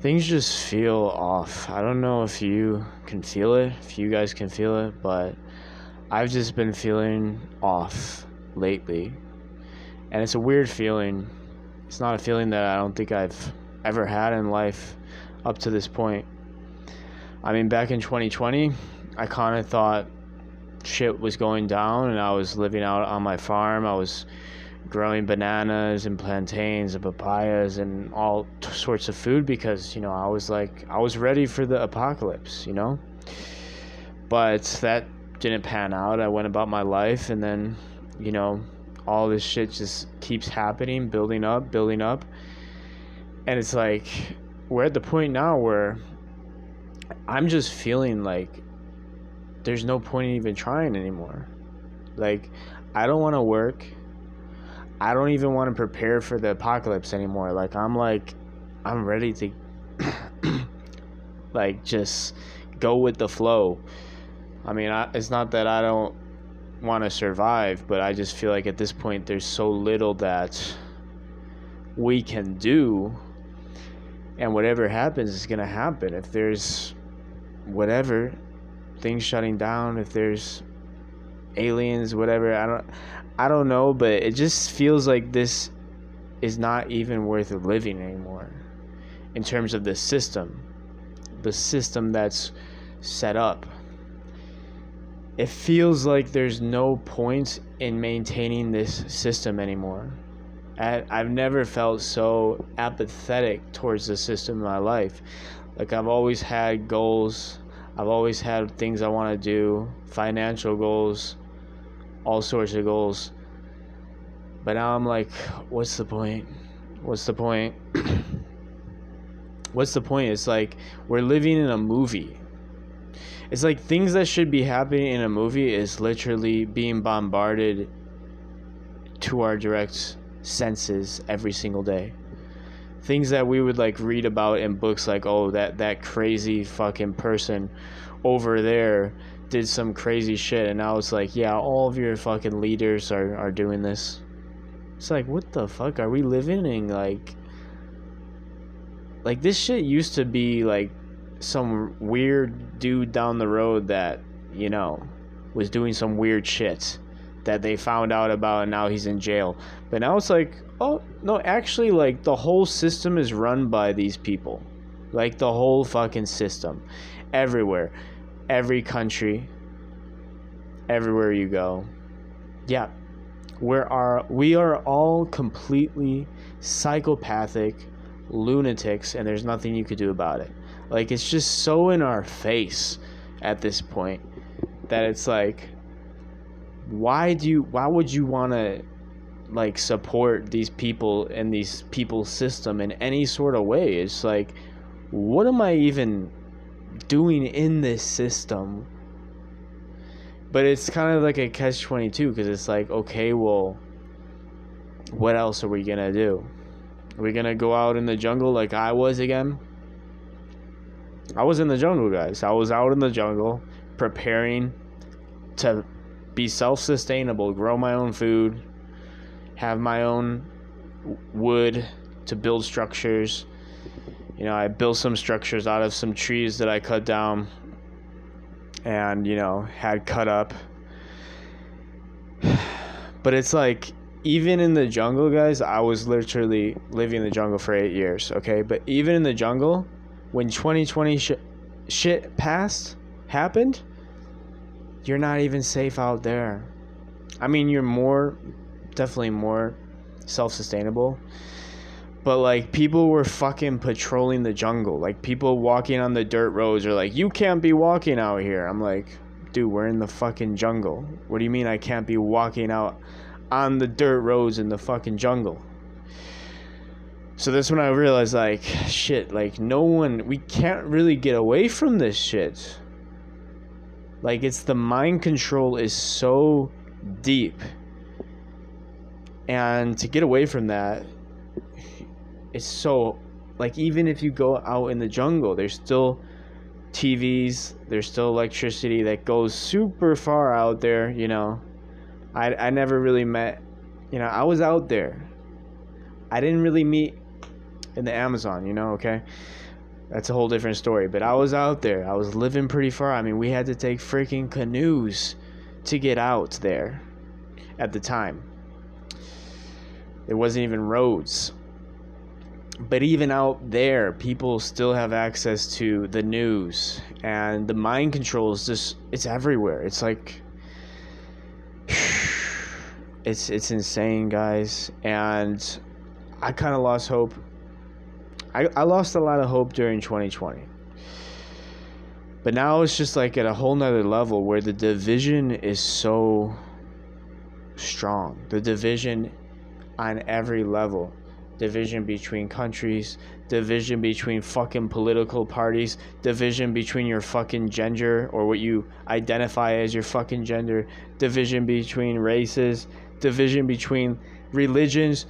Things just feel off. I don't know if you can feel it, if you guys can feel it, but I've just been feeling off lately. And it's a weird feeling. It's not a feeling that I don't think I've ever had in life up to this point. I mean, back in 2020, I kind of thought shit was going down and I was living out on my farm. I was growing bananas and plantains and papayas and all sorts of food because, I was ready for the apocalypse. But that didn't pan out. I went about my life, and then, all this shit just keeps happening, building up. And it's like, we're at the point now where I'm just feeling like there's no point in even trying anymore. Like, I don't want to work. I don't even want to prepare for the apocalypse anymore. I'm ready to just go with the flow. I mean, it's not that I don't want to survive, but I just feel like at this point there's so little that we can do, and whatever happens is going to happen. If there's whatever, things shutting down, if there's aliens, whatever, I don't know, but it just feels like this is not even worth living anymore in terms of the system that's set up. It feels like there's no point in maintaining this system anymore. I've never felt so apathetic towards the system in my life. Like, I've always had goals. I've always had things I want to do, financial goals, all sorts of goals. But now I'm like, what's the point? What's the point? It's like we're living in a movie. It's like things that should be happening in a movie is literally being bombarded to our direct senses every single day. Things that we would read about in books, like, oh, that crazy fucking person over there did some crazy shit, and now it's like, yeah, all of your fucking leaders are doing this. It's like, what the fuck are we living in? Like this shit used to be like some weird dude down the road that, was doing some weird shit that they found out about, and now he's in jail. But now it's like, oh, no, actually, the whole system is run by these people. Like, the whole fucking system. Everywhere. Every country. Everywhere you go. Yeah. We are all completely psychopathic lunatics, and there's nothing you could do about it. Like, it's just so in our face at this point that it's like, why would you want to support these people and these people's system in any sort of way? It's like, what am I even doing in this system? But it's kind of like a catch-22, because it's like, okay, well, what else are we gonna do? Are we gonna go out in the jungle like I was again? I was in the jungle, guys. I was out in the jungle preparing to be self-sustainable, grow my own food, have my own wood to build structures. I built some structures out of some trees that I cut down and, had cut up. But it's like, even in the jungle, guys, I was literally living in the jungle for 8 years, okay? But even in the jungle, when 2020 shit happened, you're not even safe out there. I mean, you're definitely more self-sustainable. But, people were fucking patrolling the jungle. Like, people walking on the dirt roads are like, you can't be walking out here. I'm like, dude, we're in the fucking jungle. What do you mean I can't be walking out on the dirt roads in the fucking jungle? So that's when I realized, shit, we can't really get away from this shit. It's the mind control is so deep. And to get away from that, it's so, even if you go out in the jungle, there's still TVs, there's still electricity that goes super far out there, I never really met, I was out there. I didn't really meet in the Amazon, okay? That's a whole different story. But I was out there. I was living pretty far. I mean, we had to take freaking canoes to get out there at the time. There wasn't even roads. But even out there, people still have access to the news, and the mind control is just, it's everywhere. It's like, it's insane, guys. And I kind of lost hope. I lost a lot of hope during 2020. But now it's just like at a whole nother level where the division is so strong. The division on every level. Division between countries, division between fucking political parties, division between your fucking gender or what you identify as your fucking gender, division between races, division between religions.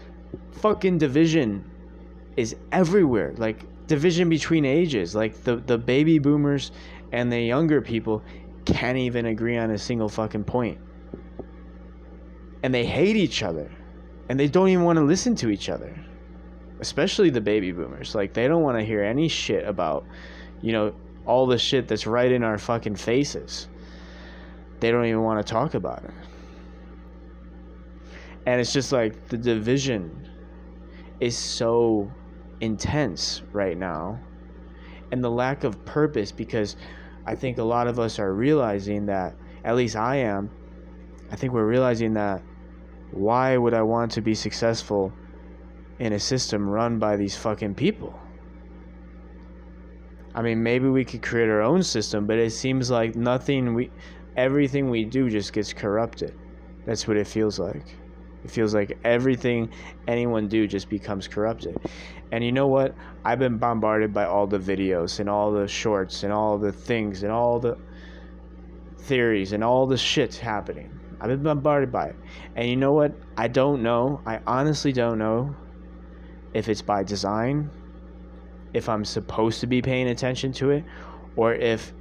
Fucking division is everywhere. Like division between ages. Like the baby boomers and the younger people can't even agree on a single fucking point. And they hate each other. And they don't even want to listen to each other. Especially the baby boomers. Like, they don't want to hear any shit about, all the shit that's right in our fucking faces. They don't even want to talk about it. And it's just like the division is so intense right now. And the lack of purpose, because I think a lot of us are realizing that, at least I am, I think we're realizing that why would I want to be successful in a system run by these fucking people? I mean, maybe we could create our own system, but it seems like everything we do just gets corrupted. That's what it feels like. It feels like everything anyone do just becomes corrupted. And you know what? I've been bombarded by all the videos and all the shorts and all the things and all the theories and all the shit happening. I've been bombarded by it. And you know what? I don't know. I honestly don't know if it's by design, if I'm supposed to be paying attention to it, or if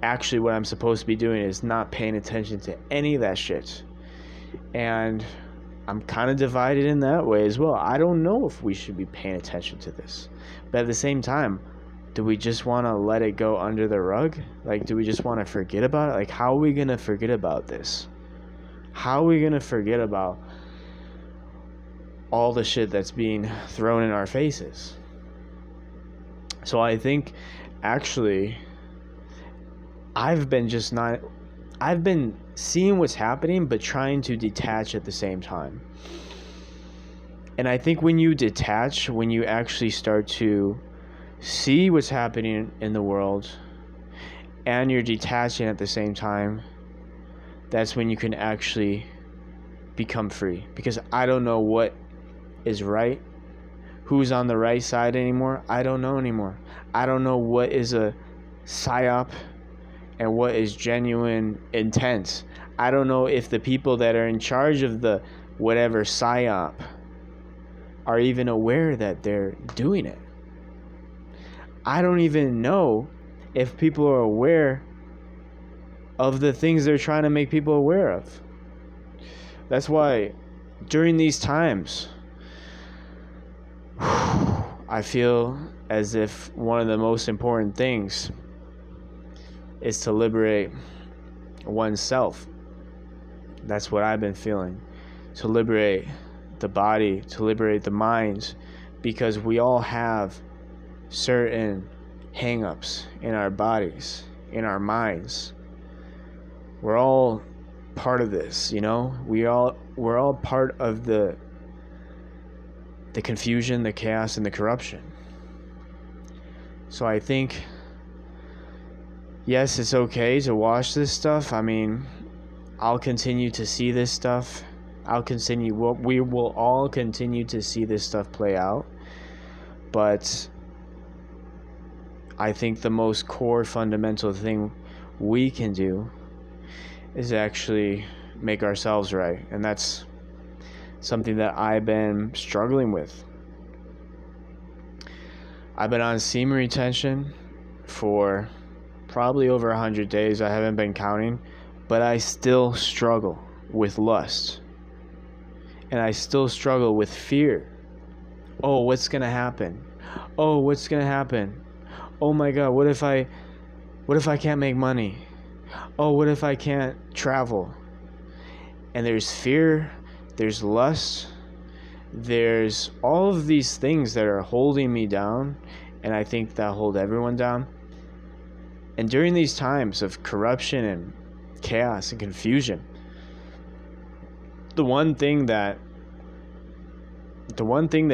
actually what I'm supposed to be doing is not paying attention to any of that shit. And I'm kind of divided in that way as well. I don't know if we should be paying attention to this. But at the same time, do we just want to let it go under the rug? Like, do we just want to forget about it? Like, how are we going to forget about this? How are we going to forget about all the shit that's being thrown in our faces? So I think, actually, I've been seeing what's happening, but trying to detach at the same time. And I think when you detach, when you actually start to see what's happening in the world, and you're detaching at the same time, that's when you can actually become free. Because I don't know what is right, who's on the right side anymore. I don't know anymore. I don't know what is a psyop and what is genuine intent. I don't know if the people that are in charge of the whatever psyop are even aware that they're doing it. I don't even know if people are aware of the things they're trying to make people aware of. That's why during these times, I feel as if one of the most important things is to liberate oneself. That's what I've been feeling. To liberate the body, to liberate the minds, because we all have certain hang-ups in our bodies, in our minds. We're all part of this, we're all part of the confusion, the chaos, and the corruption. So I think, yes, it's okay to watch this stuff. I mean, I'll continue to see this stuff. We will all continue to see this stuff play out. But I think the most core fundamental thing we can do is actually make ourselves right. And that's something that I've been struggling with. I've been on semen retention for probably over 100 days. I haven't been counting, but I still struggle with lust. And I still struggle with fear. Oh, what's going to happen? Oh, what's going to happen? Oh my God, what if I can't make money? Oh, what if I can't travel? And there's fear, there's lust, there's all of these things that are holding me down, and I think that hold everyone down. And during these times of corruption and chaos and confusion, the one thing that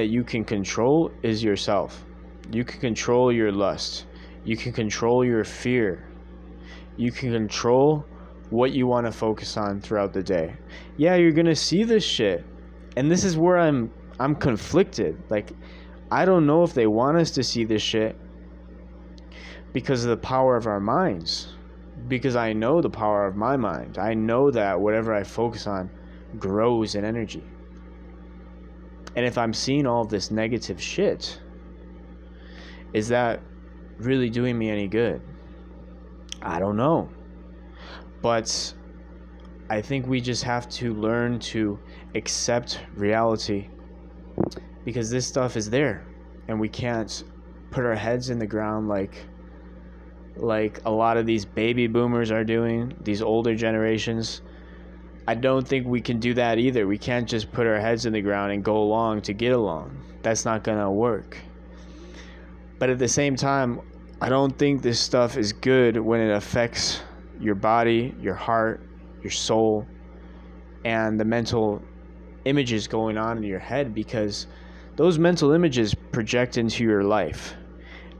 you can control is yourself. You can control your lust. You can control your fear. You can control what you want to focus on throughout the day. Yeah, you're going to see this shit. And this is where I'm conflicted. Like, I don't know if they want us to see this shit because of the power of our minds. Because I know the power of my mind. I know that whatever I focus on grows in energy. And if I'm seeing all of this negative shit, is that really doing me any good? I don't know. But I think we just have to learn to accept reality, because this stuff is there and we can't put our heads in the ground like a lot of these baby boomers are doing, these older generations. I don't think we can do that either. We can't just put our heads in the ground and go along to get along. That's not gonna work. But at the same time, I don't think this stuff is good when it affects your body, your heart, your soul, and the mental images going on in your head, because those mental images project into your life.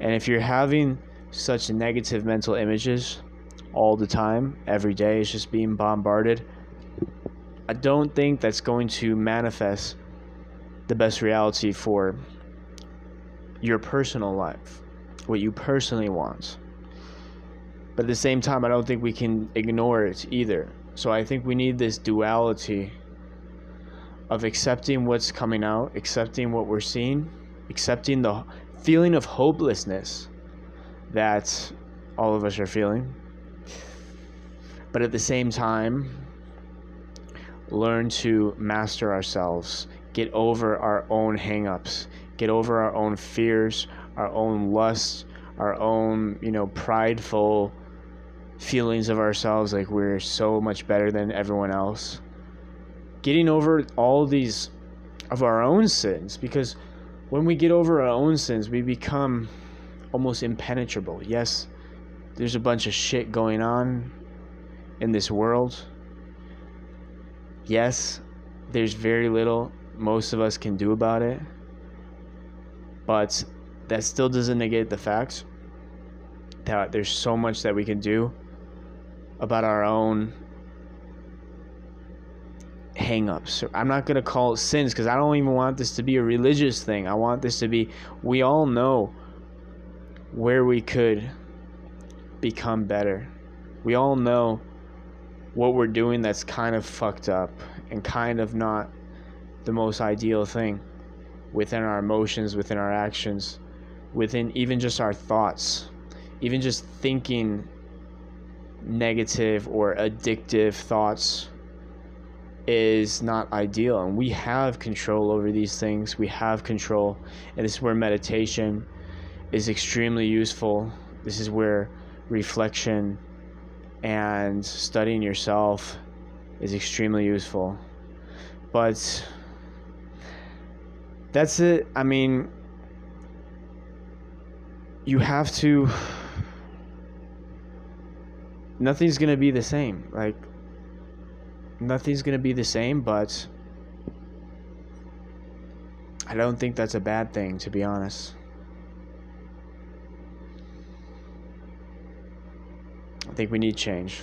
And if you're having such negative mental images all the time, every day is just being bombarded, I don't think that's going to manifest the best reality for your personal life, what you personally want. But at the same time, I don't think we can ignore it either. So I think we need this duality of accepting what's coming out, accepting what we're seeing, accepting the feeling of hopelessness that all of us are feeling. But at the same time, learn to master ourselves, get over our own hang-ups, get over our own fears, our own lusts, our own, prideful feelings of ourselves, like we're so much better than everyone else. Getting over all these of our own sins, because when we get over our own sins, we become almost impenetrable. Yes, there's a bunch of shit going on in this world. Yes, there's very little most of us can do about it, but that still doesn't negate the fact that there's so much that we can do about our own hang-ups. I'm not going to call it sins, because I don't even want this to be a religious thing. I want this to be, we all know where we could become better. We all know what we're doing that's kind of fucked up and kind of not the most ideal thing within our emotions, within our actions, within even just our thoughts. Even just thinking negative or addictive thoughts is not ideal, and we have control over these things. We have control, and this is where meditation is extremely useful. This is where reflection and studying yourself is extremely useful. But that's it. I mean, you have to, nothing's gonna be the same. Like, nothing's gonna be the same, but I don't think that's a bad thing, to be honest. I think we need change.